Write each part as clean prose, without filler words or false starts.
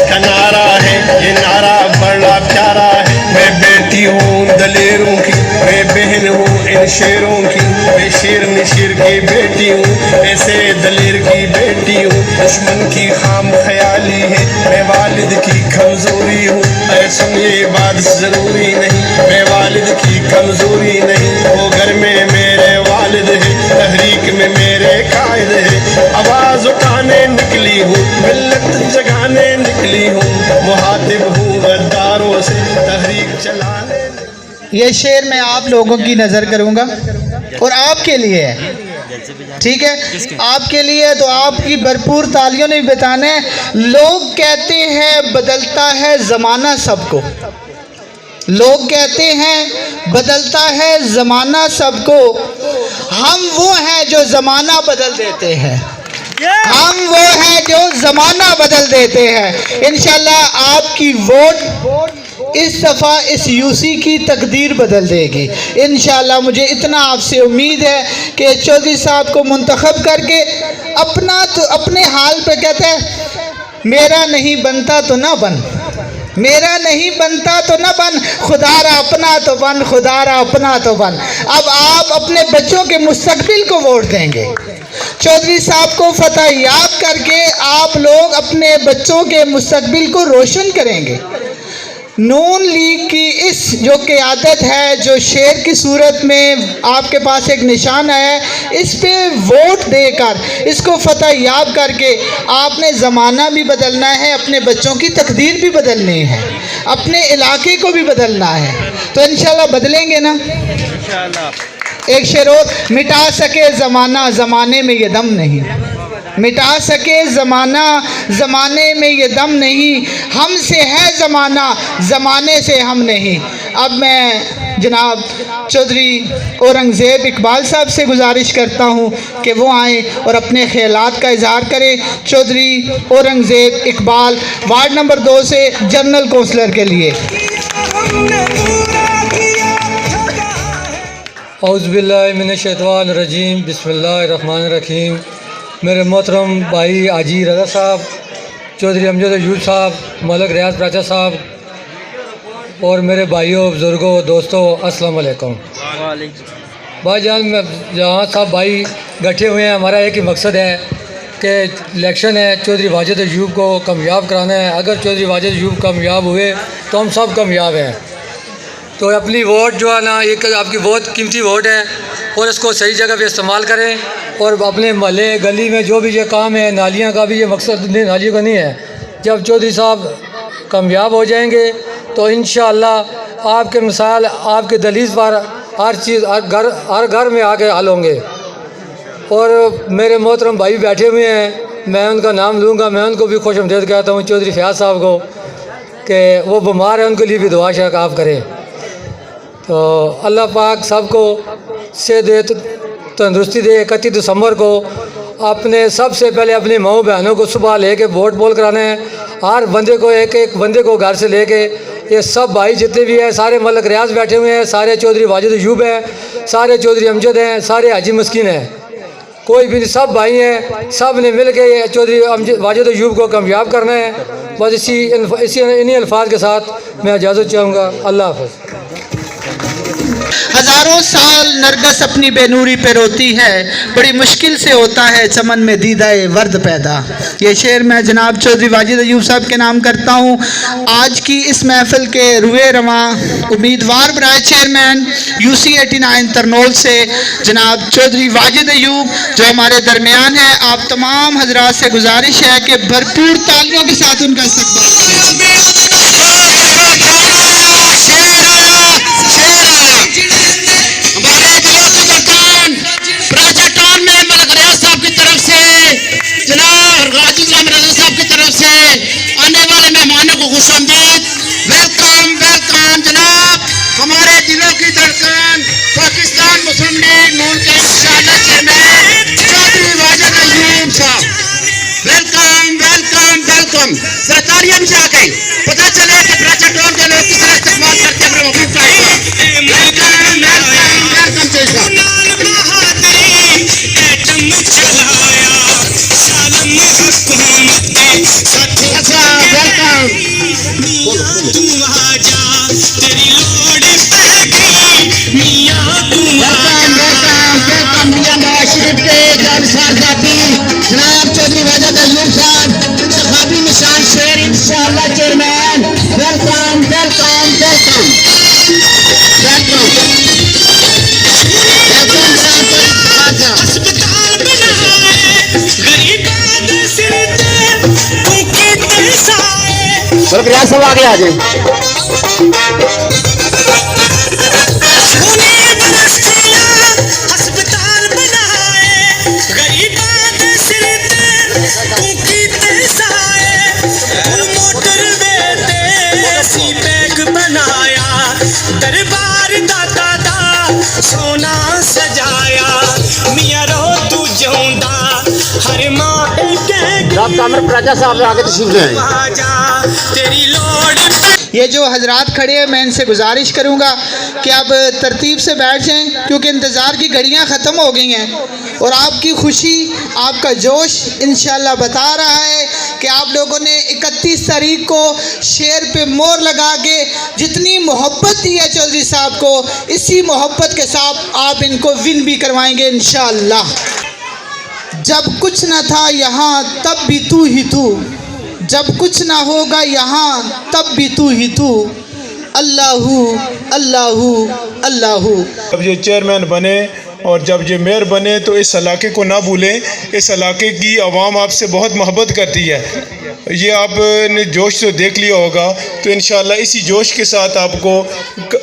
का नारा है, ये नारा बड़ा प्यारा है। मैं बेटी हूँ दलेरों की, मैं बहन हूँ इन शेरों की, मैं शेर में शेर की बेटी हूँ, ऐसे दलेर की बेटी हूँ। दुश्मन की खाम ख्याली है, मैं वालिद की कमजोरी हूँ। अरे सुन ये बात जरूरी नहीं, मैं वालिद की कमजोरी नहीं। वो घर में मेरे वालिद है, तहरीक में मेरे कायद है। आवाज उठाने निकली हूँ, मिल्लत जगाने निकली हूँ, मुहातिब हूँ गद्दारों से तहरीक चलाने। ये शेर मैं आप लोगों की नज़र करूँगा और आपके लिए है, ठीक है, आपके लिए। तो आपकी भरपूर तालियों ने बताना है। लोग कहते हैं बदलता है ज़माना सबको, लोग कहते हैं बदलता है ज़माना सबको, हम वो हैं जो ज़माना बदल देते हैं, हम वो हैं जो ज़माना बदल देते हैं। इंशाल्लाह आपकी वोट इस दफ़ा इस यूसी की तकदीर बदल देगी इंशाल्लाह। मुझे इतना आपसे उम्मीद है कि चौधरी साहब को मुंतखब करके अपने हाल पे कहते हैं, मेरा नहीं बनता तो ना बन, मेरा नहीं बनता तो न बन, खुदारा अपना तो बन, खुदारा अपना तो बन। अब आप अपने बच्चों के मुस्तकबिल को वोट देंगे, चौधरी साहब को फतह याब करके आप लोग अपने बच्चों के मुस्तकबिल को रोशन करेंगे। नून लीग की इस जो क़यादत है, जो शेर की सूरत में आपके पास एक निशान है, इस पे वोट देकर इसको फतह याब करके आपने ज़माना भी बदलना है, अपने बच्चों की तकदीर भी बदलनी है, अपने इलाके को भी बदलना है। तो इंशाल्लाह बदलेंगे ना इंशाल्लाह। एक शेर और, मिटा सके ज़माना ज़माने में ये दम नहीं, मिटा सके ज़माना ज़माने में ये दम नहीं, हमसे है ज़माना ज़माने से हम नहीं। अब मैं जनाब चौधरी औरंगज़ेब इकबाल साहब से गुजारिश करता हूँ कि वो आएँ और अपने ख़यालात का इजहार करें। चौधरी औरंगज़ेब इकबाल, वार्ड नंबर 2 से जनरल कौंसलर के लिए। औज़ुबिल्लाहि मिनश्शैतानिर्रजीम, बिस्मिल्लाहिर्रहमानिर्रहीम। मेरे मोहतरम भाई हाजी रज़ा साहब, चौधरी अमजद अयूब साहब, मलक रियाज प्राचा साहब और मेरे भाइयों, बुज़ुर्गों, दोस्तों, अस्सलाम वालेकुम। भाईजान, जहाँ सब भाई इकट्ठे हुए हैं, हमारा एक ही मकसद है कि इलेक्शन है, चौधरी वाजिद अयूब को कामयाब कराना है। अगर चौधरी वाजिद अयूब कामयाब हुए तो हम सब कामयाब हैं। तो अपनी वोट जो है ना, एक आपकी बहुत कीमती वोट है और इसको सही जगह पे इस्तेमाल करें। और अपने महल्ले गली में जो भी ये काम है, नालियाँ का भी ये मकसद नालियों का नहीं है। जब चौधरी साहब कामयाब हो जाएंगे तो इंशाअल्लाह आपके मिसाल, आपके दलील पर हर चीज़, हर घर में आके हल होंगे। और मेरे मोहतरम भाई बैठे हुए हैं, मैं उनका नाम लूँगा, मैं उनको भी खुश आमदीद कहता हूँ चौधरी फयाज साहब को, कि वो बीमार है, उनके लिए भी दुआ शायद आप करें। तो अल्लाह पाक सबको से दे, तंदुरुस्ती दे। 31 दिसंबर को अपने सबसे पहले अपनी माओ बहनों को सुबह लेके वोट पोल कराना है। हर बंदे को एक बंदे को घर से लेके, ये सब भाई जितने भी हैं, सारे मलक रियाज बैठे हुए हैं, सारे चौधरी वाजिद अयूब हैं, सारे चौधरी अमजद हैं, सारे हाजी मस्किन हैं, कोई भी नहीं, सब भाई हैं। सब ने मिल के चौधरी वाजिद अयूब को कामयाब करना है। बस इन्हीं अल्फाज के साथ मैं इजाज़त चाहूँगा। अल्लाह हाफ़िज़। हज़ारों साल नरगस अपनी बेनूरी पे रोती है, बड़ी मुश्किल से होता है चमन में दीदाए वर्द पैदा। ये शेर मैं जनाब चौधरी वाजिद अयूब साहब के नाम करता हूँ। आज की इस महफिल के रुए रवां उम्मीदवार बराए चेयरमैन UC 89 तरनोल से जनाब चौधरी वाजिद अयूब जो हमारे दरमियान है, आप तमाम हजरात से गुजारिश है कि भरपूर तालियों के साथ उनका खुशामदीद, वेलकम वेलकम जनाब। हमारे दिलों की धड़कन पाकिस्तान मुस्लिम लीग नून के चेयरमैन चौधरी वाजिद अयूब साहब, वेलकम वेलकम वेलकम। जरा तालियां भी आ गई, पता चले कि प्राचाटोन के लोग किस तरह इस्तेमाल करते हैं अपने महबूब का। Welcome welcome welcome chairman. Welcome Malak Riyaz sahab आगे आ जाए। अस्पताल बनाए गरीबां दे सिर ते तू कीते साए मोटर वेते सी बैग बनाया दरबार दाता दा सोना सजाया मियां रो तू जिउंदा हर मां जनाब कामर प्राचा साहब आगे तशरीफ ले आए। आजा तेरी लोड़ ये जो हजरात खड़े हैं मैं इनसे गुजारिश करूंगा कि आप तरतीब से बैठ जाएं क्योंकि इंतज़ार की घड़ियां ख़त्म हो गई हैं और आपकी खुशी आपका जोश इंशाल्लाह बता रहा है कि आप लोगों ने 31 तारीख को शेर पे मोहर लगा के जितनी मोहब्बत दी है चौधरी साहब को, इसी मोहब्बत के साथ आप इनको विन भी करवाएंगे इंशाल्लाह। जब कुछ न था यहाँ तब भी तू ही तू, जब कुछ ना होगा यहाँ तब भी तू ही तू, अल्लाहू अल्लाहू अल्लाहू। जब ये चेयरमैन बने और जब ये मेयर बने तो इस इलाके को ना भूलें। इस इलाके की आवाम आपसे बहुत मोहब्बत करती है, ये आपने जोश तो देख लिया होगा। तो इंशाल्लाह इसी जोश के साथ आपको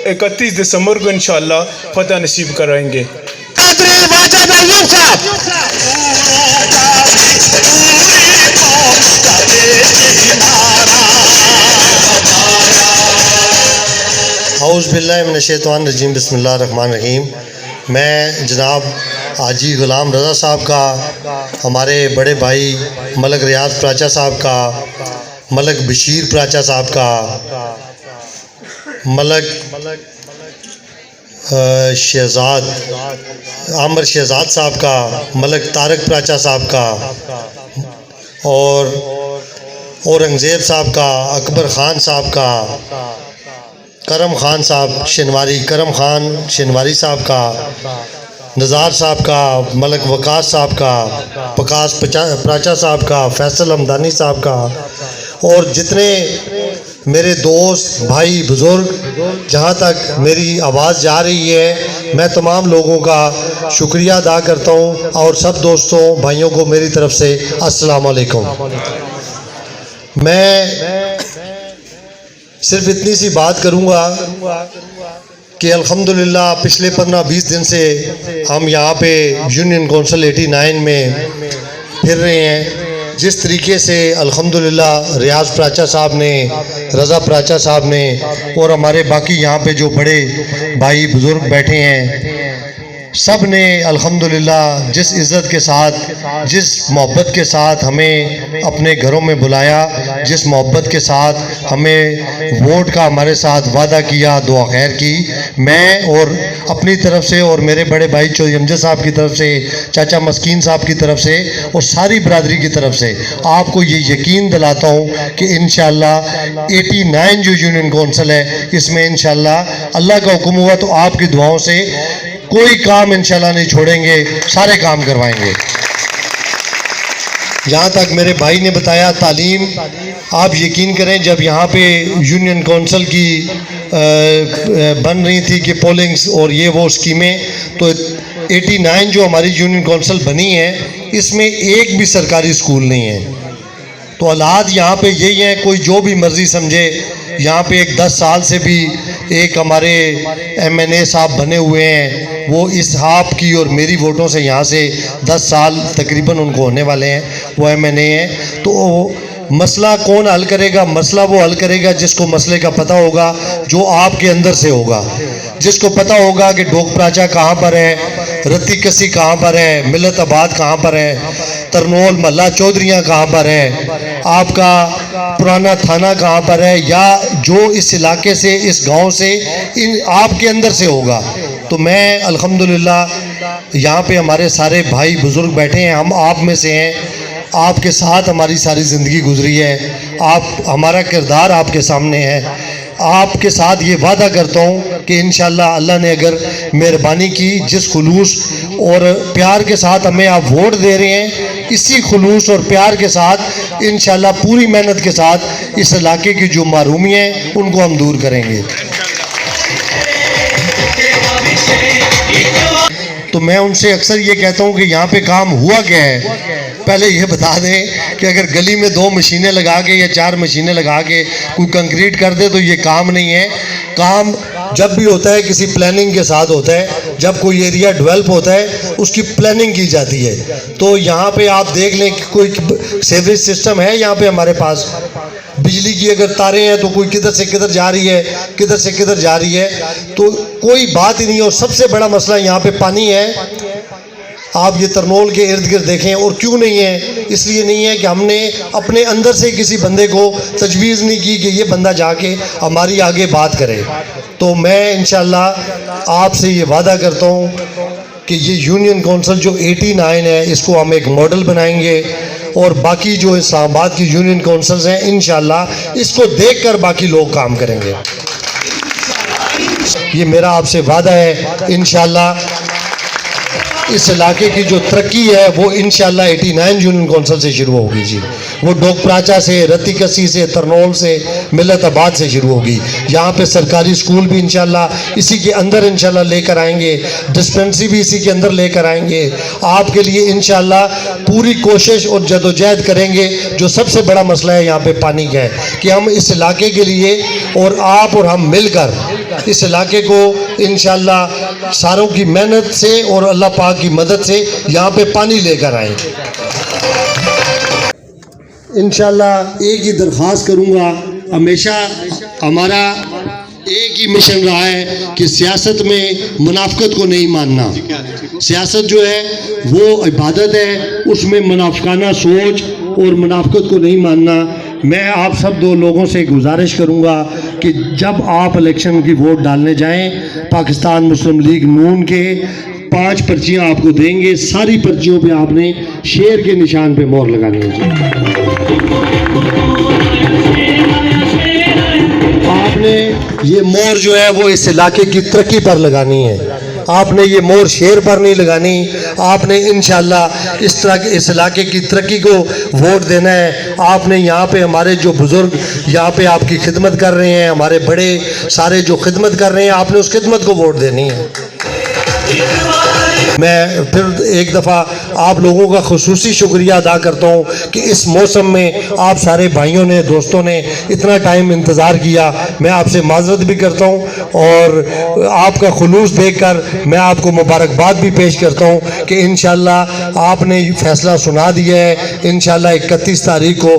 31 दिसंबर को इंशाल्लाह फतह नसीब कराएंगे। चौधरी वाजिद अय्यूब साहब। औज़ु बिल्लाहि मिनश्शैतानिर रजीम बिस्मिल्लाहिर रहमानिर रहीम। मैं जनाब हाजी ग़ुलाम रज़ा साहब का, हमारे बड़े भाई मलक रियाज प्राचा साहब का, मलक बशीर प्राचा साहब का, मलक शहजाद आमर शहजाद साहब का, मलक तारक प्राचा साहब का और औरंगज़ेब साहब का, अकबर ख़ान साहब का, करम ख़ान साहब शनवारी, करम ख़ान शनवारी साहब का, नज़ार साहब का, मलक वकास साहब का, प्रकाश प्राचा साहब का, फैसल हमदानी साहब का और जितने मेरे दोस्त भाई बुज़ुर्ग, जहाँ तक मेरी आवाज़ जा रही है, मैं तमाम लोगों का शुक्रिया अदा करता हूँ और सब दोस्तों भाइयों को मेरी तरफ़ से अस्सलाम वालेकुम। मैं सिर्फ इतनी सी बात करूँगा कि अल्हम्दुलिल्लाह पिछले 15-20 दिन से हम यहाँ पे यूनियन कौंसिल 89 में फिर रहे हैं। जिस तरीके से अल्हम्दुलिल्लाह रियाज प्राचा साहब ने, रज़ा प्राचा साहब ने और हमारे बाकी यहाँ पे जो बड़े भाई बुज़ुर्ग बैठे हैं, सब ने अल्हम्दुलिल्लाह जिस इज़्ज़त के साथ, जिस मोहब्बत के साथ हमें अपने घरों में बुलाया, जिस मोहब्बत के साथ हमें वोट का हमारे साथ वादा किया, दुआ खैर की, मैं और अपनी तरफ से और मेरे बड़े भाई चौधरी अमजद साहब की तरफ से, चाचा मस्कीन साहब की तरफ से और सारी बरादरी की तरफ से आपको ये यकीन दिलाता हूँ कि इंशाअल्लाह 89 जो यूनियन कौंसिल है, इसमें इंशाअल्लाह अल्लाह का हुक्म हुआ तो आपकी दुआओं से कोई काम इंशाल्लाह नहीं छोड़ेंगे, सारे काम करवाएंगे। जहाँ तक मेरे भाई ने बताया तालीम, आप यकीन करें जब यहाँ पे यूनियन कौंसिल की बन रही थी कि पोलिंग्स और ये वो स्कीमें, तो 89 जो हमारी यूनियन कौंसिल बनी है, इसमें एक भी सरकारी स्कूल नहीं है। तो हालात यहाँ पे यही हैं, कोई जो भी मर्ज़ी समझे। यहाँ पे एक 10 साल से भी एक हमारे MNA साहब बने हुए हैं, वो इस आपकी और मेरी वोटों से यहाँ से 10 साल तकरीबन उनको होने वाले हैं, वो MNA हैं। तो मसला कौन हल करेगा? मसला वो हल करेगा जिसको मसले का पता होगा, जो आपके अंदर से होगा, जिसको पता होगा कि डोक प्राचा कहाँ पर है, रत्ती कसी कहाँ पर है, मिलत आबाद कहाँ पर है, तरनोल महल्ला चौधरियाँ कहाँ पर है, आपका पुराना थाना कहाँ पर है, या जो इस इलाके से, इस गांव से, इन आपके अंदर से होगा। तो मैं अल्हम्दुलिल्लाह यहाँ पे हमारे सारे भाई बुज़ुर्ग बैठे हैं, हम आप में से हैं, आपके साथ हमारी सारी ज़िंदगी गुजरी है, आप हमारा किरदार आपके सामने है। आपके साथ ये वादा करता हूँ कि इंशाअल्लाह अल्लाह ने अगर मेहरबानी की, जिस खुलूस और प्यार के साथ हमें आप वोट दे रहे हैं, इसी खुलूस और प्यार के साथ इंशाअल्लाह पूरी मेहनत के साथ इस इलाके की जो महरूमी हैं उनको हम दूर करेंगे। तो मैं उनसे अक्सर ये कहता हूँ कि यहाँ पे काम हुआ क्या है। पहले ये बता दें कि अगर गली में 2 मशीनें लगा के या 4 मशीनें लगा के कोई कंक्रीट कर दे तो ये काम नहीं है। काम जब भी होता है किसी प्लानिंग के साथ होता है। जब कोई एरिया डेवलप होता है उसकी प्लानिंग की जाती है। तो यहाँ पे आप देख लें कि कोई सीवरेज सिस्टम है यहाँ पे हमारे पास, बिजली की अगर तारें हैं तो कोई किधर से किधर जा रही है, किधर से किधर जा रही है, तो कोई बात ही नहीं है। और सबसे बड़ा मसला यहाँ पे पानी है। आप ये तरनोल के इर्द गिर्द देखें, और क्यों नहीं है, इसलिए नहीं है कि हमने अपने अंदर से किसी बंदे को तजवीज़ नहीं की कि ये बंदा जाके हमारी आगे बात करे। तो मैं इंशाल्लाह आपसे ये वादा करता हूँ कि ये यूनियन कौंसिल जो 89 है इसको हम एक मॉडल बनाएंगे, और बाकी जो इस्लामाबाद की यूनियन कौंसिल्स हैं इंशाल्लाह इसको देखकर बाकी लोग काम करेंगे। ये मेरा आपसे वादा है। इंशाल्लाह इस इलाके की जो तरक्की है वो इंशाल्लाह 89 यूनियन कौंसिल से शुरू होगी जी। वो डोकप्राचा से, रत्तीकसी से, तरनोल से, मिलताबाद से शुरू होगी। यहाँ पे सरकारी स्कूल भी इंशाल्लाह इसी के अंदर इंशाल्लाह लेकर आएंगे, डिस्पेंसरी भी इसी के अंदर लेकर आएंगे। आपके लिए इंशाल्लाह पूरी कोशिश और जदोजहद करेंगे। जो सबसे बड़ा मसला है यहाँ पे पानी का है कि हम इस इलाके के लिए और आप और हम मिलकर इस इलाके को इंशाल्लाह सारों की मेहनत से और अल्लाह पाक की मदद से यहाँ पे पानी लेकर आए। इंशाल्लाह एक ही दरख्वास्त करूँगा, हमेशा हमारा एक ही मिशन रहा है कि सियासत में मुनाफिकत को नहीं मानना। सियासत जो है वो इबादत है, उसमें मुनाफिकाना सोच और मुनाफिकत को नहीं मानना। मैं आप सब 2 लोगों से गुजारिश करूंगा कि जब आप इलेक्शन की वोट डालने जाएं, पाकिस्तान मुस्लिम लीग नून के 5 पर्चियां आपको देंगे। सारी पर्चियों पे आपने शेर के निशान पे मोहर लगानी है। आपने ये मोहर जो है वो इस इलाके की तरक्की पर लगानी है। आपने ये मोहर शेर पर नहीं लगानी। आपने इंशाल्लाह इस इलाके की तरक्की को वोट देना है। आपने यहाँ पे हमारे जो बुज़ुर्ग यहाँ पे आपकी खिदमत कर रहे हैं, हमारे बड़े सारे जो खिदमत कर रहे हैं, आपने उस खिदमत को वोट देनी है। मैं फिर एक दफ़ा आप लोगों का खुसूसी शुक्रिया अदा करता हूँ कि इस मौसम में आप सारे भाइयों ने, दोस्तों ने इतना टाइम इंतज़ार किया। मैं आपसे माज़रत भी करता हूँ और आपका खुलूस देखकर मैं आपको मुबारकबाद भी पेश करता हूँ कि इंशाल्लाह आपने फ़ैसला सुना दिया है। इंशाल्लाह 31 तारीख को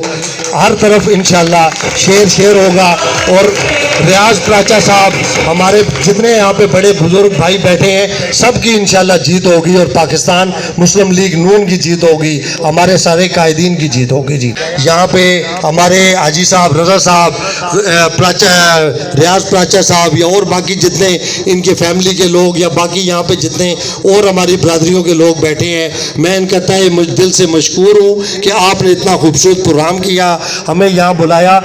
हर तरफ इंशाल्लाह शेर होगा। और रियाज प्राचा साहब, हमारे जितने यहाँ पे बड़े बुजुर्ग भाई बैठे हैं, सबकी इंशाल्लाह जीत होगी और पाकिस्तान मुस्लिम लीग नून की जीत होगी, हमारे सारे कायदीन की जीत होगी जी। यहाँ पे हमारे हाजी साहब, रज़ा साहब, रियाज प्राचा साहब या और बाकी जितने इनके फैमिली के लोग या बाकी यहाँ पे जितने और हमारी बरादरियों के लोग बैठे हैं, मैं इनका तहे दिल से मशकूर हूँ कि आपने इतना खूबसूरत प्रोग्राम किया, हमें यहाँ बुलाया।